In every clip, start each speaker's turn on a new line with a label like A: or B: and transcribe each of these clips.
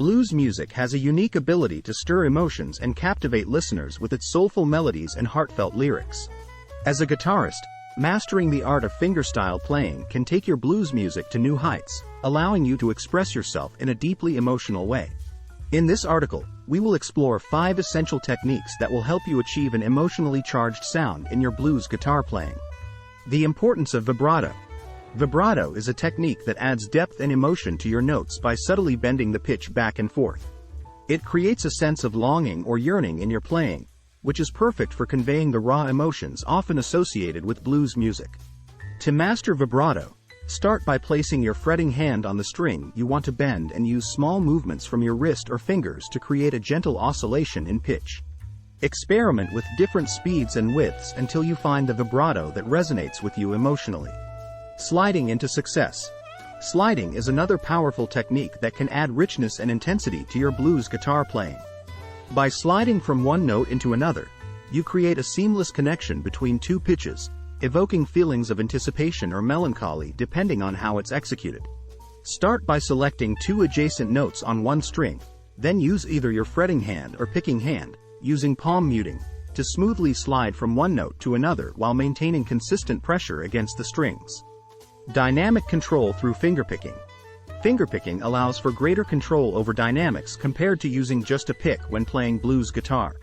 A: Blues music has a unique ability to stir emotions and captivate listeners with its soulful melodies and heartfelt lyrics. As a guitarist, mastering the art of fingerstyle playing can take your blues music to new heights, allowing you to express yourself in a deeply emotional way. In this article, we will explore 5 essential techniques that will help you achieve an emotionally charged sound in your blues guitar playing. The importance of vibrato. Vibrato is a technique that adds depth and emotion to your notes by subtly bending the pitch back and forth. It creates a sense of longing or yearning in your playing, which is perfect for conveying the raw emotions often associated with blues music. To master vibrato, start by placing your fretting hand on the string you want to bend and use small movements from your wrist or fingers to create a gentle oscillation in pitch. Experiment with different speeds and widths until you find the vibrato that resonates with you emotionally. Sliding into success. Sliding is another powerful technique that can add richness and intensity to your blues guitar playing. By sliding from one note into another, you create a seamless connection between two pitches, evoking feelings of anticipation or melancholy depending on how it's executed. Start by selecting 2 adjacent notes on one string, then use either your fretting hand or picking hand, using palm muting, to smoothly slide from one note to another while maintaining consistent pressure against the strings. Dynamic control through fingerpicking. Fingerpicking allows for greater control over dynamics compared to using just a pick when playing blues guitar.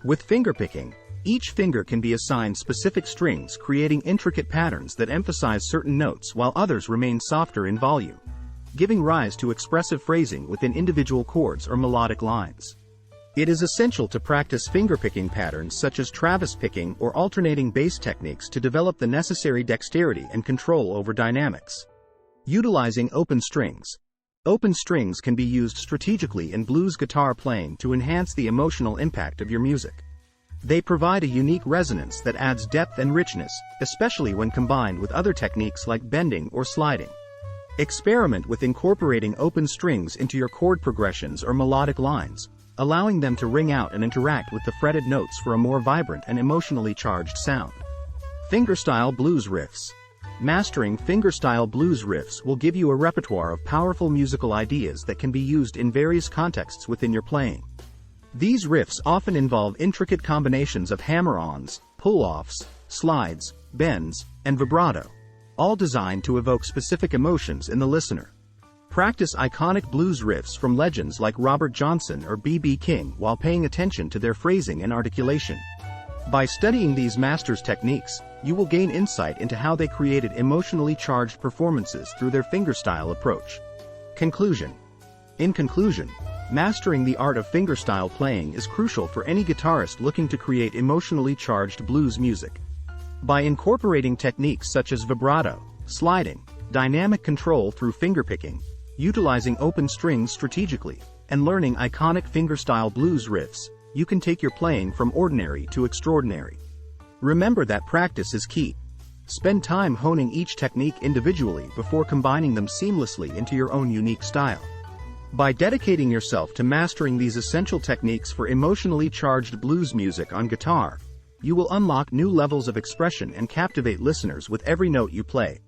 A: With fingerpicking, each finger can be assigned specific strings, creating intricate patterns that emphasize certain notes while others remain softer in volume, giving rise to expressive phrasing within individual chords or melodic lines. It is essential to practice fingerpicking patterns such as Travis picking or alternating bass techniques to develop the necessary dexterity and control over dynamics. Utilizing open strings. Open strings can be used strategically in blues guitar playing to enhance the emotional impact of your music. They provide a unique resonance that adds depth and richness, especially when combined with other techniques like bending or sliding. Experiment with incorporating open strings into your chord progressions or melodic lines, allowing them to ring out and interact with the fretted notes for a more vibrant and emotionally charged sound. Fingerstyle blues riffs. Mastering fingerstyle blues riffs will give you a repertoire of powerful musical ideas that can be used in various contexts within your playing. These riffs often involve intricate combinations of hammer-ons, pull-offs, slides, bends, and vibrato, all designed to evoke specific emotions in the listener. Practice iconic blues riffs from legends like Robert Johnson or B.B. King while paying attention to their phrasing and articulation. By studying these masters' techniques, you will gain insight into how they created emotionally charged performances through their fingerstyle approach. Conclusion. In conclusion, mastering the art of fingerstyle playing is crucial for any guitarist looking to create emotionally charged blues music. By incorporating techniques such as vibrato, sliding, dynamic control through fingerpicking, utilizing open strings strategically, and learning iconic fingerstyle blues riffs, you can take your playing from ordinary to extraordinary. Remember that practice is key. Spend time honing each technique individually before combining them seamlessly into your own unique style. By dedicating yourself to mastering these essential techniques for emotionally charged blues music on guitar, you will unlock new levels of expression and captivate listeners with every note you play.